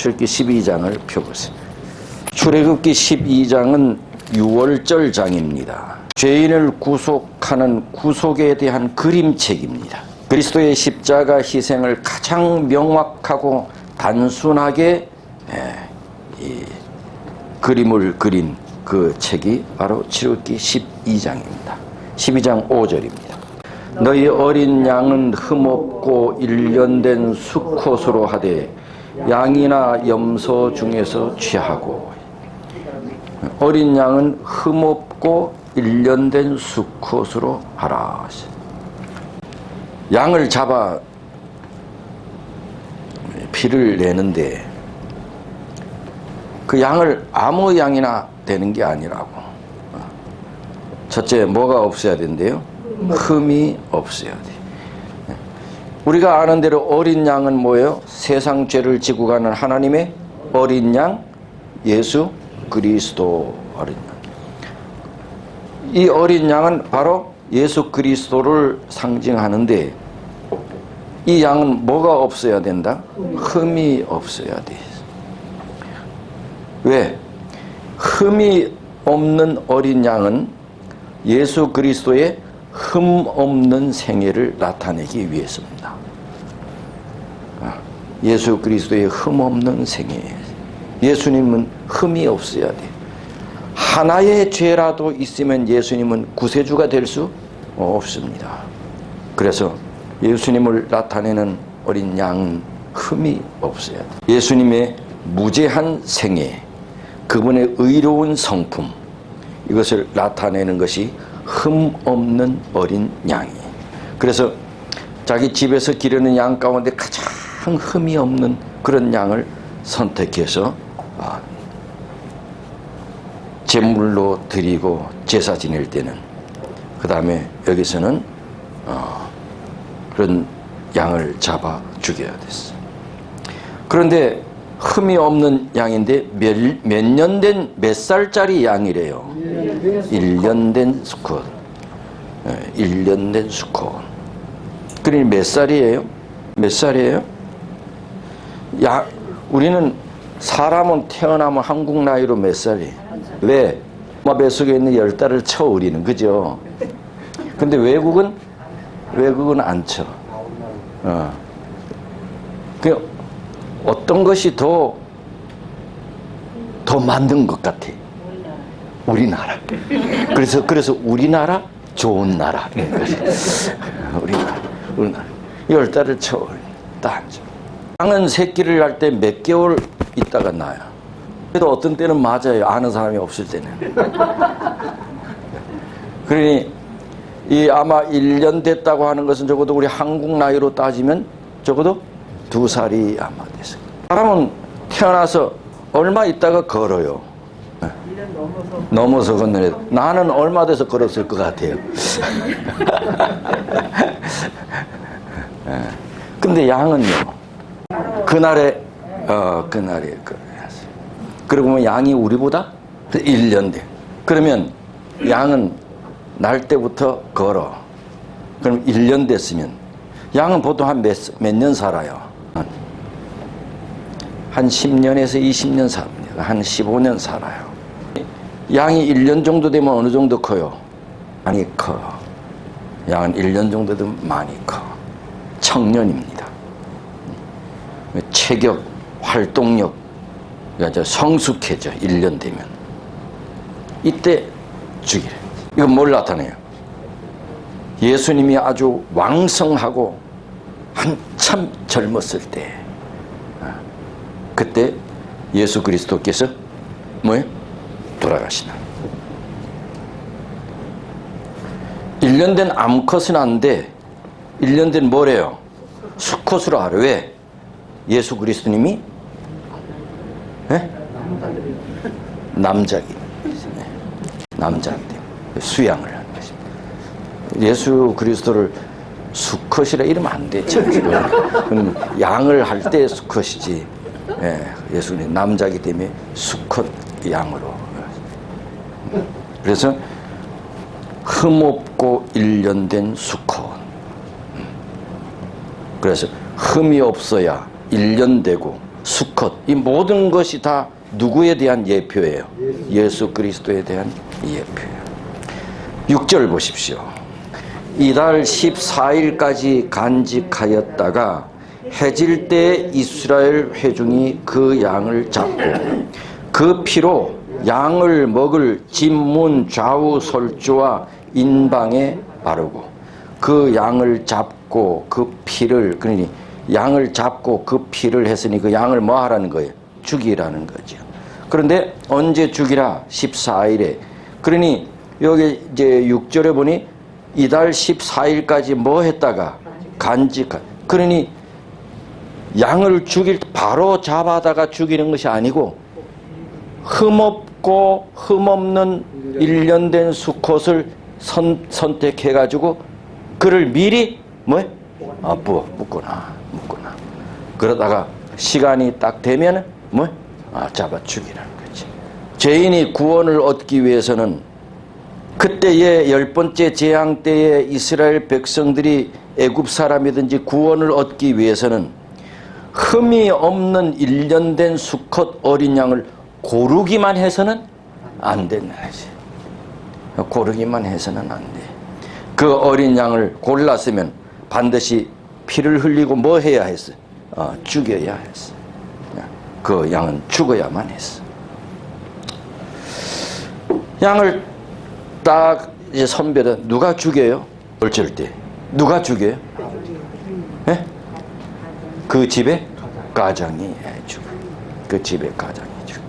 출애굽기 12장을 펴보세요. 출애굽기 12장은 유월절장입니다. 죄인을 구속하는 구속에 대한 그림책입니다. 그리스도의 십자가 희생을 가장 명확하고 단순하게 이 그림을 그린 그 책이 바로 출애굽기 12장입니다. 12장 5절입니다. 너희 어린 양은 흠없고 일련된 수컷으로 하되 양이나 염소 중에서 취하고, 어린 양은 흠없고 일련된 수컷으로 하라. 양을 잡아 피를 내는데 그 양을 아무 양이나 되는 게 아니라고. 첫째, 뭐가 없어야 된대요? 흠이 없어야 돼. 우리가 아는 대로 어린 양은 뭐예요? 세상 죄를 지고 가는 하나님의 어린 양, 예수 그리스도 어린 양. 이 어린 양은 바로 예수 그리스도를 상징하는데, 이 양은 뭐가 없어야 된다? 흠이 없어야 돼. 왜? 흠이 없는 어린 양은 예수 그리스도의 흠 없는 생애를 나타내기 위해서입니다. 예수 그리스도의 흠 없는 생애. 예수님은 흠이 없어야 돼. 하나의 죄라도 있으면 예수님은 구세주가 될 수 없습니다. 그래서 예수님을 나타내는 어린 양은 흠이 없어야 돼. 예수님의 무죄한 생애, 그분의 의로운 성품, 이것을 나타내는 것이 흠 없는 어린 양이에요. 그래서 자기 집에서 기르는 양 가운데 가장 흠이 없는 그런 양을 선택해서 제물로 드리고 제사 지낼 때는, 그 다음에 여기서는 그런 양을 잡아 죽여야 됐어. 그런데 흠이 없는 양인데 몇 년 된, 몇 살짜리 양이래요? 1년 된 수컷. 1년 된 수컷. 그러니 몇 살이에요? 몇 살이에요? 우리는 사람은 태어나면 한국 나이로 몇 살이에요? 왜? 엄마 뱃속에 있는 10달을 쳐, 우리는. 그죠? 근데 외국은 안 쳐. 어떤 것이 더 맞는 것 같아? 우리나라. 그래서 우리나라 좋은 나라. 우리나라. 10달을 쳐. 딱 앉아. 양은 새끼를 낳을 때 몇 개월 있다가 나요. 그래도 어떤 때는 맞아요. 아는 사람이 없을 때는. 그러니 아마 1년 됐다고 하는 것은 적어도 우리 한국 나이로 따지면 적어도 2살이 아마 됐어요. 사람은 태어나서 얼마 있다가 걸어요. 1년 넘어서 걷는 애. 나는 얼마 돼서 걸었을 것 같아요. 근데 양은요, 그날에 걸어야지. 그러고 보면 양이 우리보다 1년 돼. 그러면 양은 날 때부터 걸어. 그럼 1년 됐으면 양은 보통 한 몇 년 살아요? 한 10년에서 20년 삽니다. 한 15년 살아요. 양이 1년 정도 되면 어느 정도 커요? 많이 커. 양은 1년 정도 되면 많이 커. 청년입니다. 체격, 활동력, 그러니까 성숙해져. 1년 되면. 이때 죽이래. 이건 뭘 나타내요? 예수님이 아주 왕성하고 한참 젊었을 때, 그때 예수 그리스도께서 뭐예요? 돌아가시나. 1년 된 암컷은 안 돼. 1년 된 뭐래요? 수컷으로 하래. 왜? 예수 그리스도님이 남자기 때문에. 남자기 때문에 수양을 하는 것입니다. 예수 그리스도를 수컷이라 이러면 안 되죠. 그럼 양을 할 때 수컷이지. 예수님 남자기 때문에 수컷 양으로. 그래서 흠없고 1년 된 수컷. 그래서 흠이 없어야 1년 되고 수컷, 이 모든 것이 다 누구에 대한 예표예요? 예수 그리스도에 대한 예표예요. 6절 보십시오. 이달 14일까지 간직하였다가 해질 때 이스라엘 회중이 그 양을 잡고 그 피로 양을 먹을 집문 좌우 설주와 인방에 바르고 그 양을 잡고 그 피를, 그러니 양을 잡고 그 피를 했으니 그 양을 뭐 하라는 거예요? 죽이라는 거죠. 그런데 언제 죽이라? 14일에. 그러니 여기 이제 6절에 보니 이달 14일까지 뭐 했다가 간직한. 그러니 양을 죽일 바로 잡아다가 죽이는 것이 아니고 흠없고 흠없는 1년 된 수컷을 선택해 가지고 그를 미리 뭐? 묶거나. 그러다가 시간이 딱 되면 뭐? 잡아 죽이는 거지. 죄인이 구원을 얻기 위해서는 그때의 10번째 재앙 때에 이스라엘 백성들이 애굽 사람이든지 구원을 얻기 위해서는 흠이 없는 1년 된 수컷 어린 양을 고르기만 해서는 안 된다. 고르기만 해서는 안 돼. 그 어린 양을 골랐으면 반드시 피를 흘리고 뭐 해야 했어? 죽여야 했어. 그 양은 죽어야만 했어. 양을 딱 이제 선별은 누가 죽여요? 어쩔 때 누가 죽여요? 네? 그 집에 가장이 죽어. 그 집에 가장이 죽어.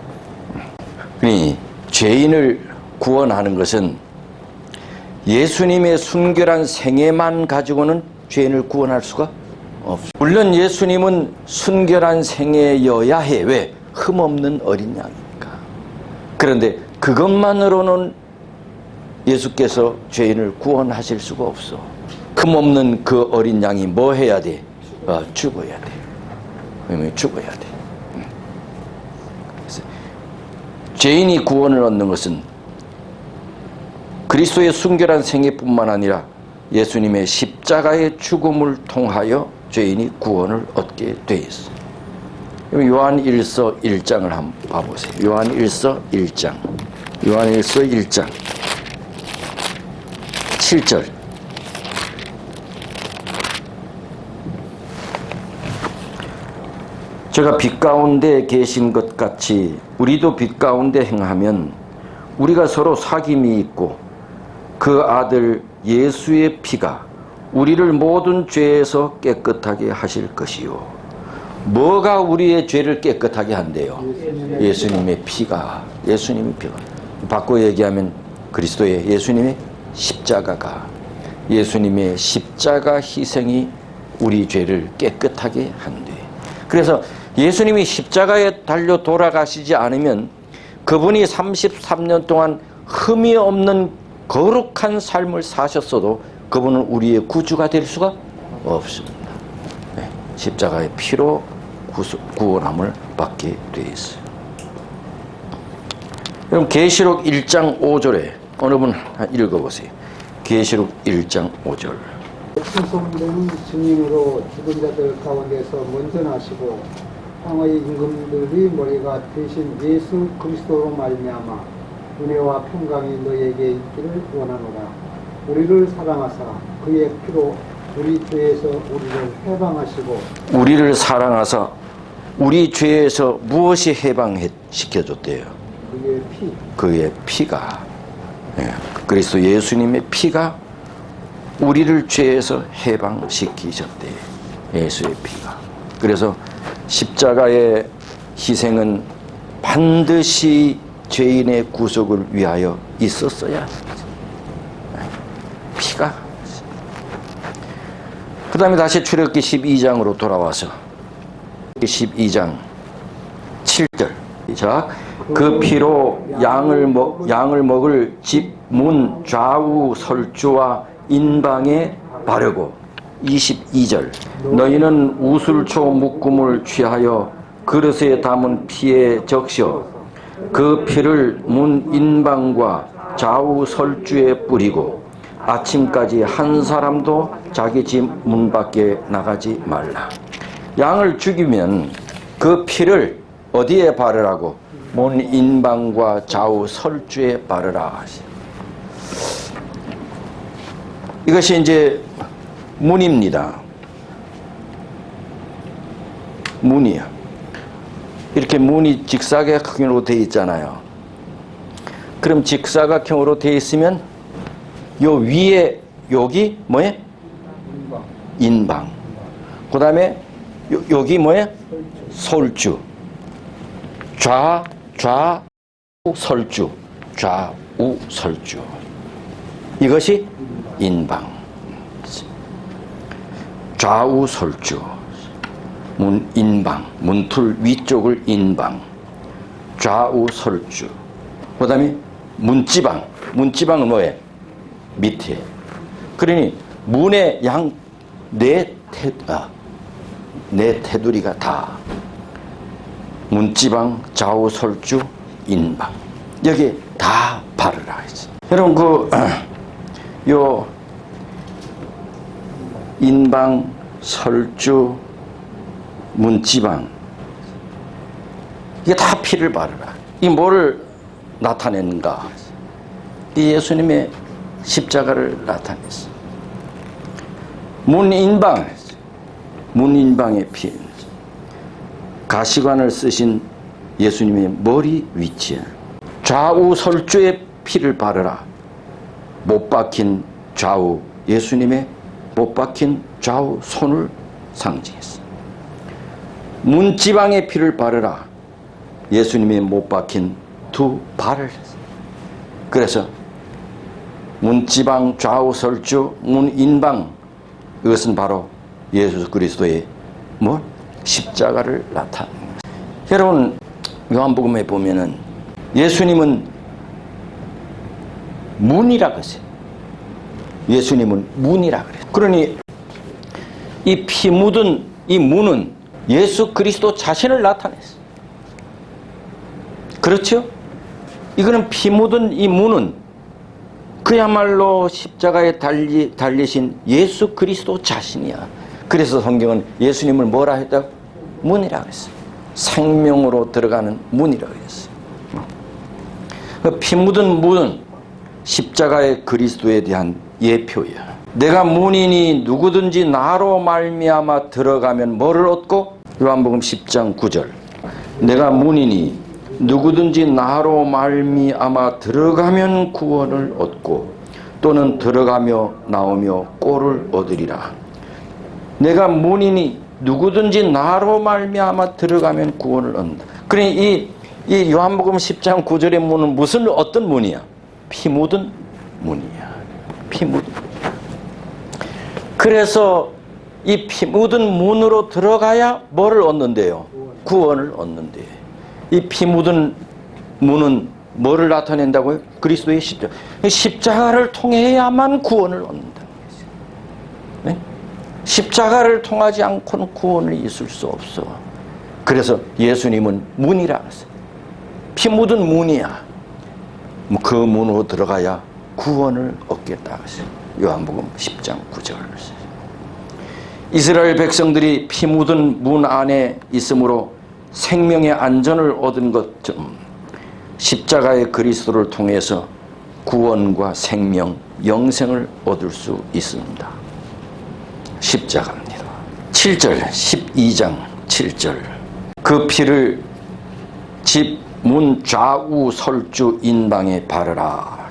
그러니 죄인을 구원하는 것은 예수님의 순결한 생애만 가지고는 죄인을 구원할 수가 없어요. 물론 예수님은 순결한 생애여야 해. 왜? 흠없는 어린 양이니까. 그런데 그것만으로는 예수께서 죄인을 구원하실 수가 없어. 흠없는 그 어린 양이 뭐 해야 돼? 죽어야 돼. 죽어야 돼. 죄인이 구원을 얻는 것은 그리스도의 순결한 생애뿐만 아니라 예수님의 십자가의 죽음을 통하여 죄인이 구원을 얻게 돼 있어요. 요한 1서 1장을 한번 봐보세요. 요한 1서 1장. 요한 1서 1장 7절. 제가 빛 가운데 계신 것 같이 우리도 빛 가운데 행하면 우리가 서로 사귐이 있고 그 아들 예수의 피가 우리를 모든 죄에서 깨끗하게 하실 것이요. 뭐가 우리의 죄를 깨끗하게 한대요? 예수님의 피가. 예수님의 피가. 바꿔 얘기하면 그리스도의 예수님의 십자가가, 예수님의 십자가 희생이 우리 죄를 깨끗하게 한대. 그래서 예수님이 십자가에 달려 돌아가시지 않으면 그분이 33년 동안 흠이 없는 거룩한 삶을 사셨어도 그분은 우리의 구주가 될 수가 없습니다. 네, 십자가의 피로 구원함을 받게 되어 있어요. 그럼 계시록 1장 5절에 어느 분 읽어보세요. 계시록 1장 5절. 충성되는 증인으로 죽은 자들 가운데서 먼저 나시고 땅의 임금들의 머리가 되신 예수 그리스도로 말미암아 은혜와 평강이 너에게 있기를 원하노라. 우리를 사랑하사 그의 피로 우리 죄에서 우리를 해방하시고, 우리를 사랑하사 우리 죄에서 무엇이 해방시켜줬대요? 그의 피. 그의 피가. 그리스도 예수님의 피가 우리를 죄에서 해방시키셨대. 예수의 피가. 그래서 십자가의 희생은 반드시 죄인의 구속을 위하여 있었어야. 피가. 그 다음에 다시 출애굽기 12장으로 돌아와서 12장 7절. 자, 그 피로 양을 먹을 집 문 좌우 설주와 인방에 바르고 22절. 너희는 우슬초 묶음을 취하여 그릇에 담은 피에 적셔 그 피를 문 인방과 좌우 설주에 뿌리고 아침까지 한 사람도 자기 집 문 밖에 나가지 말라. 양을 죽이면 그 피를 어디에 바르라고? 문 인방과 좌우 설주에 바르라. 이것이 이제 문입니다. 문이야. 이렇게 문이 직사각형으로 되어 있잖아요. 그럼 직사각형으로 되어 있으면 요 위에 여기 뭐예요? 인방. 그 다음에 여기 뭐예요? 설주. 좌우 설주. 좌우 설주. 이것이 인방. 좌우 설주. 문 인방. 문틀 위쪽을 인방. 좌우 설주. 그 다음에 문지방. 문지방은 뭐예요? 밑에. 그러니 문의 네 테두리가 다 문지방, 좌우 설주, 인방. 여기 다 바르라. 여러분 요 인방, 설주, 문지방 이게 다 피를 바르라. 이 뭐를 나타내는가? 이 예수님의 십자가를 나타냈어. 문인방의 피. 가시관을 쓰신 예수님의 머리 위치에 좌우 설주의 피를 바르라. 못 박힌 좌우, 예수님의 못 박힌 좌우 손을 상징했어. 문지방의 피를 바르라. 예수님의 못 박힌 두 발을 했어. 그래서 문지방, 좌우 설주, 문인방, 이것은 바로 예수 그리스도의 십자가를 나타내는 것입니다. 여러분, 요한복음에 보면은 예수님은 문이라 그랬어요. 예수님은 문이라 그래요. 그러니 이 피 묻은 이 문은 예수 그리스도 자신을 나타냈어요. 그렇죠? 이거는 피 묻은 이 문은 그야말로 십자가에 달리신 예수 그리스도 자신이야. 그래서 성경은 예수님을 뭐라 했다고? 문이라고 했어요. 생명으로 들어가는 문이라고 했어요. 피 묻은 문은 십자가의 그리스도에 대한 예표야. 내가 문이니 누구든지 나로 말미암아 들어가면 뭐를 얻고? 요한복음 10장 9절. 내가 문이니 누구든지 나로 말미암아 들어가면 구원을 얻고 또는 들어가며 나오며 꼴을 얻으리라. 내가 문이니 누구든지 나로 말미암아 들어가면 구원을 얻는다. 그러니 이 요한복음 10장 9절의 문은 어떤 문이야? 피 묻은 문이야. 피 묻은. 그래서 이 피 묻은 문으로 들어가야 뭐를 얻는데요? 구원을 얻는데. 이 피 묻은 문은 뭐를 나타낸다고요? 그리스도의 십자가. 십자가를 통해야만 구원을 얻는다. 네? 십자가를 통하지 않고는 구원을 있을 수 없어. 그래서 예수님은 문이라 했어요. 피 묻은 문이야. 그 문으로 들어가야 구원을 얻겠다 했어요. 요한복음 10장 9절. 이스라엘 백성들이 피 묻은 문 안에 있으므로 생명의 안전을 얻은 것처럼 십자가의 그리스도를 통해서 구원과 생명, 영생을 얻을 수 있습니다. 십자가입니다. 7절, 12장 7절. 그 피를 집 문 좌우 설주 인방에 바르라.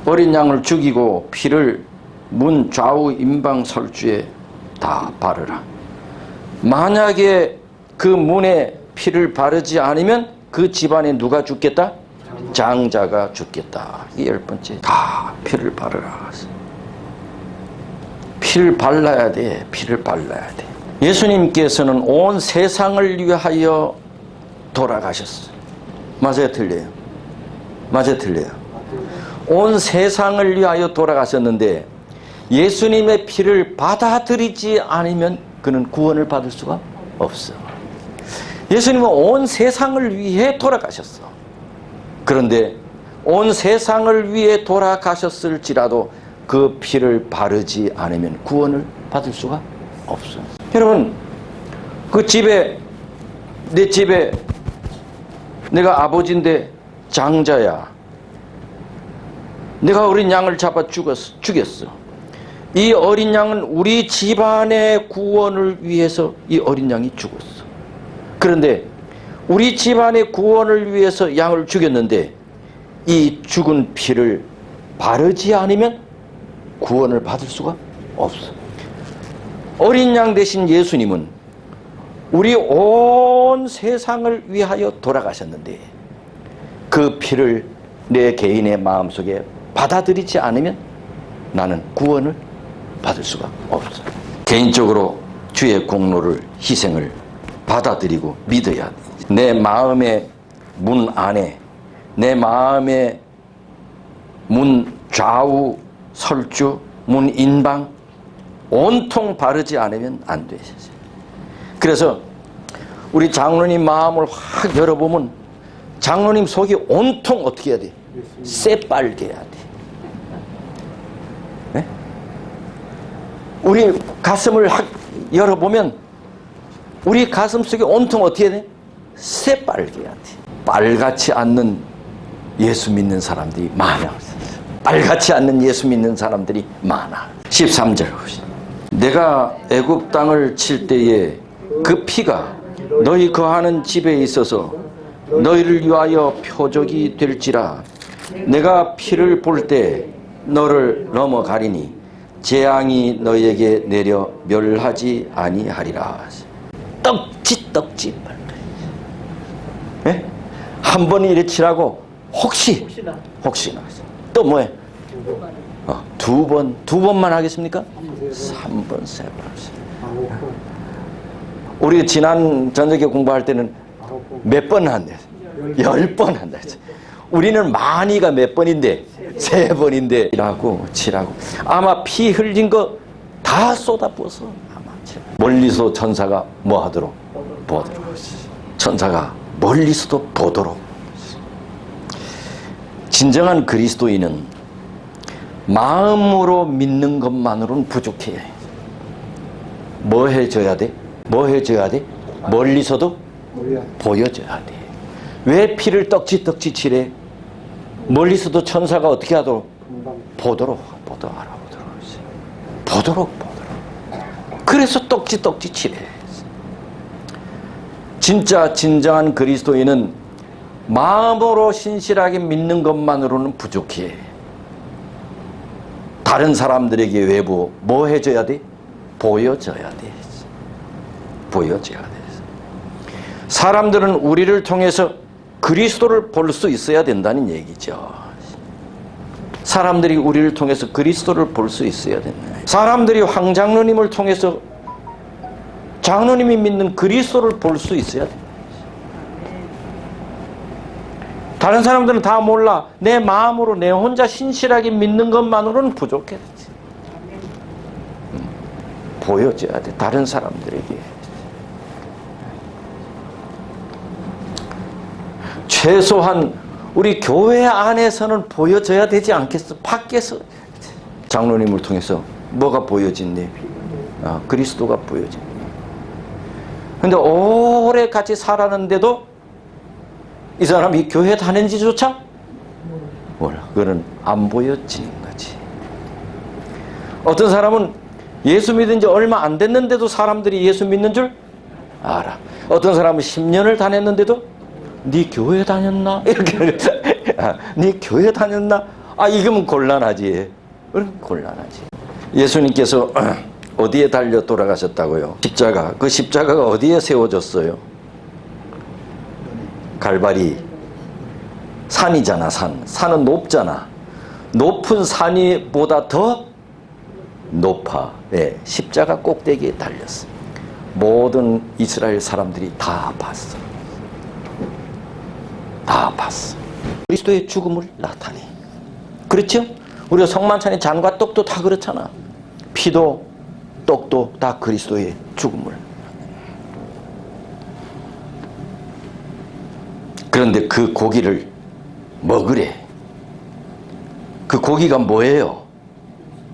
어린 양을 죽이고 피를 문 좌우 인방 설주에 다 바르라. 만약에 그 문에 피를 바르지 않으면 그 집안에 누가 죽겠다? 장자가 죽겠다. 이게 10번째. 다 피를 바르라. 피를 발라야 돼. 피를 발라야 돼. 예수님께서는 온 세상을 위하여 돌아가셨어요. 맞아요, 틀려요? 맞아요, 틀려요? 온 세상을 위하여 돌아가셨는데 예수님의 피를 받아들이지 않으면 그는 구원을 받을 수가 없어. 예수님은 온 세상을 위해 돌아가셨어. 그런데 온 세상을 위해 돌아가셨을지라도 그 피를 바르지 않으면 구원을 받을 수가 없어. 여러분, 그 집에 내 집에 내가 아버지인데 장자야. 내가 어린 양을 잡아 죽였어. 이 어린 양은 우리 집안의 구원을 위해서 이 어린 양이 죽었어. 그런데 우리 집안의 구원을 위해서 양을 죽였는데 이 죽은 피를 바르지 않으면 구원을 받을 수가 없어. 어린 양 대신 예수님은 우리 온 세상을 위하여 돌아가셨는데 그 피를 내 개인의 마음속에 받아들이지 않으면 나는 구원을 받을 수가 없어. 개인적으로 주의 공로를, 희생을 받아들이고 믿어야 돼. 내 마음의 문 안에, 내 마음의 문 좌우 설주, 문 인방 온통 바르지 않으면 안 돼. 그래서 우리 장로님 마음을 확 열어보면 장로님 속이 온통 어떻게 해야 돼? 새빨게 해야 돼. 네? 우리 가슴을 확 열어보면 우리 가슴 속에 온통 어떻게 해야 돼? 새빨게 해야 돼. 빨갛지 않는 예수 믿는 사람들이 많아. 빨갛지 않는 예수 믿는 사람들이 많아. 13절 내가 애굽 땅을 칠 때에 그 피가 너희 거하는 집에 있어서 너희를 위하여 표적이 될지라. 내가 피를 볼 때 너를 넘어가리니 재앙이 너희에게 내려 멸하지 아니하리라. 떡지 예? 한 번 이래 치라고 혹시나 또 뭐해? 두 번만 하겠습니까? 3번, 3번. 우리 지난 저녁에 공부할 때는 몇 번 한대? 10번 한다. 우리는 많이가 몇 번인데 3번인데 라고 치라고. 아마 피 흘린 거 다 쏟아부어서 아마 멀리서 천사가 뭐 하도록? 보도록. 천사가 멀리서도 보도록. 진정한 그리스도인은 마음으로 믿는 것만으로는 부족해. 뭐 해줘야 돼? 뭐 해줘야 돼? 멀리서도 보여줘야 돼. 왜 피를 떡지 칠해? 멀리서도 천사가 어떻게 하도록? 보도록. 그래서 떡지 칠해. 진짜 진정한 그리스도인은 마음으로 신실하게 믿는 것만으로는 부족해. 다른 사람들에게 외부 뭐 해줘야 돼? 보여줘야 돼. 사람들은 우리를 통해서 그리스도를 볼 수 있어야 된다는 얘기죠. 사람들이 우리를 통해서 그리스도를 볼 수 있어야 된다. 사람들이 황 장로님을 통해서 장로님이 믿는 그리스도를 볼 수 있어야 된다. 다른 사람들은 다 몰라. 내 마음으로 내 혼자 신실하게 믿는 것만으로는 부족해. 보여줘야 돼. 다른 사람들에게. 최소한 우리 교회 안에서는 보여줘야 되지 않겠어? 밖에서 장로님을 통해서 뭐가 보여진대? 그리스도가 보여진대. 근데 오래 같이 살았는데도 이 사람이 교회 다니는지조차 몰라. 그거는 안 보여지는 거지. 어떤 사람은 예수 믿은 지 얼마 안 됐는데도 사람들이 예수 믿는 줄 알아. 어떤 사람은 10년을 다녔는데도 네 교회 다녔나? 이렇게 네 교회 다녔나? 이거면 곤란하지. 그럼 곤란하지. 예수님께서 어디에 달려 돌아가셨다고요? 십자가. 그 십자가가 어디에 세워졌어요? 갈바리. 산이잖아. 산은 높잖아. 높은 산이보다 더 높아. 네, 십자가 꼭대기에 달렸어. 모든 이스라엘 사람들이 다 봤어. 그리스도의 죽음을 나타내. 그렇죠? 우리가 성만찬의 잔과 떡도 다 그렇잖아. 피도 떡도 다 그리스도의 죽음을. 그런데 그 고기를 먹으래. 그 고기가 뭐예요?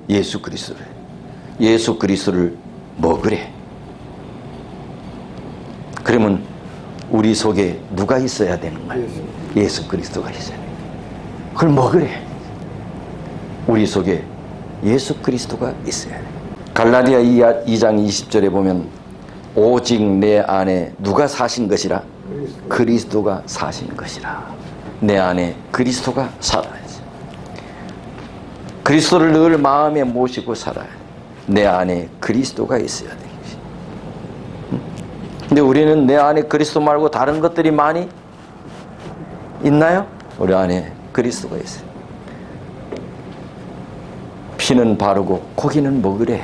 예수 그리스도를 먹으래. 그러면 우리 속에 누가 있어야 되는 거예요? 예수 그리스도가 있어야 돼요. 그걸 먹으래. 우리 속에 예수 그리스도가 있어야 돼요. 갈라디아 2장 20절에 보면 오직 내 안에 누가 사신 것이라? 그리스도가 사신 것이라. 내 안에 그리스도가 살아야지. 그리스도를 늘 마음에 모시고 살아야 돼. 내 안에 그리스도가 있어야 되는 것이. 근데 우리는 내 안에 그리스도 말고 다른 것들이 많이 있나요? 우리 안에 그리스도가 있어요. 피는 바르고 고기는 먹으래.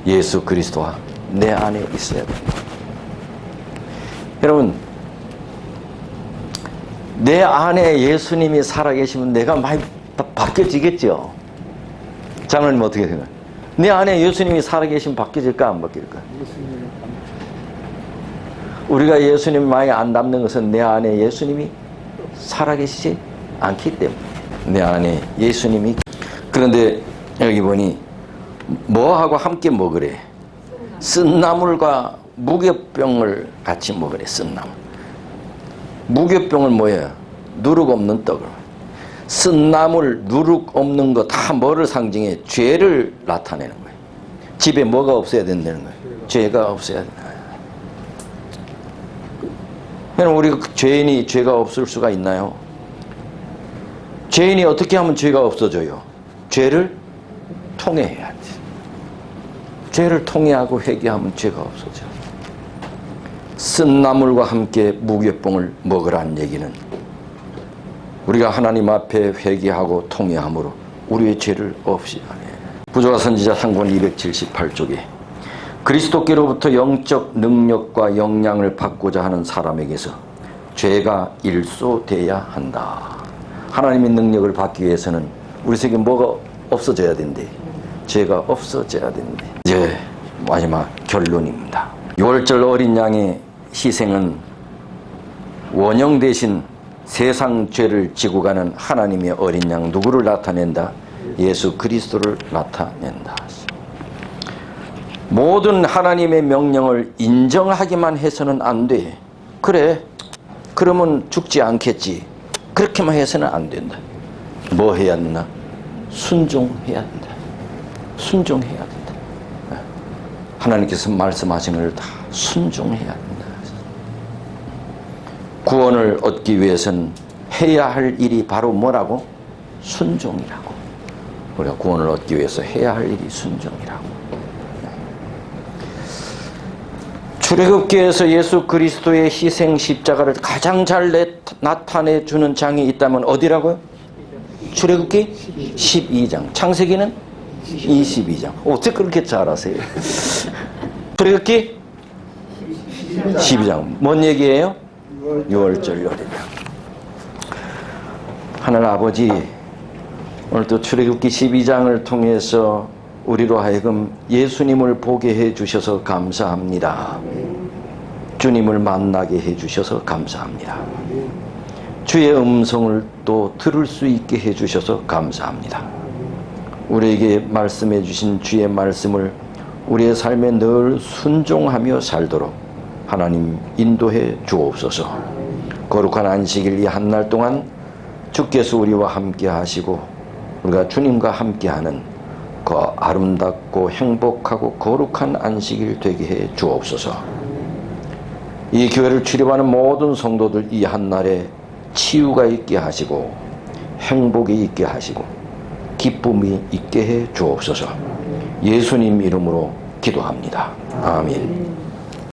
예수 그리스도와 내 안에 있어야 됩니다. 여러분, 내 안에 예수님이 살아계시면 내가 많이 바뀌어지겠죠. 장로님 어떻게 생각해요? 내 안에 예수님이 살아계시면 바뀌어질까 안 바뀔까? 우리가 예수님 많이 안 닮는 것은 내 안에 예수님이 살아계시지 않기 때문에. 내 안에 예수님이. 그런데 여기 보니 뭐하고 함께 먹으래? 쓴나물과 무교병을 같이 먹으래. 쓴나물. 무교병은 뭐예요? 누룩 없는 떡을. 쓴나물, 누룩 없는 거 다 뭐를 상징해? 죄를 나타내는 거예요. 집에 뭐가 없어야 된다는 거예요? 죄가 없어야 된다. 그럼 우리가 죄인이 죄가 없을 수가 있나요? 죄인이 어떻게 하면 죄가 없어져요? 죄를 통회해야 돼. 죄를 통회하고 회개하면 죄가 없어져. 쓴나물과 함께 무교병을 먹으라는 얘기는 우리가 하나님 앞에 회개하고 통회함으로 우리의 죄를 없이 하네. 부조와 선지자 3권 278쪽에 그리스도께로부터 영적 능력과 영향을 받고자 하는 사람에게서 죄가 일소돼야 한다. 하나님의 능력을 받기 위해서는 우리 속에 뭐가 없어져야 된대? 죄가 없어져야 된대. 이제 마지막 결론입니다. 6월절 어린 양의 희생은 원형 대신 세상 죄를 지고 가는 하나님의 어린 양 누구를 나타낸다? 예수 그리스도를 나타낸다. 모든 하나님의 명령을 인정하기만 해서는 안 돼. 그래, 그러면 죽지 않겠지. 그렇게만 해서는 안 된다. 뭐 해야 되나? 순종해야 된다. 순종해야 된다. 하나님께서 말씀하신 걸 다 순종해야 된다. 구원을 얻기 위해서는 해야 할 일이 바로 뭐라고? 순종이라고. 우리가 구원을 얻기 위해서 해야 할 일이 순종이라고. 출애굽기에서 예수 그리스도의 희생 십자가를 가장 잘 나타내 주는 장이 있다면 어디라고요? 출애굽기 12장. 창세기는 22장. 어떻게 그렇게 잘 아세요? 출애굽기 12장. 뭔 얘기예요? 6월절 요리냐. 하늘 아버지, 오늘 또 출애굽기 12장을 통해서 우리로 하여금 예수님을 보게 해 주셔서 감사합니다. 주님을 만나게 해 주셔서 감사합니다. 주의 음성을 또 들을 수 있게 해 주셔서 감사합니다. 우리에게 말씀해 주신 주의 말씀을 우리의 삶에 늘 순종하며 살도록 하나님 인도해 주옵소서. 거룩한 안식일 이 한 날 동안 주께서 우리와 함께 하시고 우리가 주님과 함께하는 그 아름답고 행복하고 거룩한 안식일 되게 해 주옵소서. 이 교회를 출입하는 모든 성도들 이 한날에 치유가 있게 하시고 행복이 있게 하시고 기쁨이 있게 해 주옵소서. 예수님 이름으로 기도합니다. 아멘.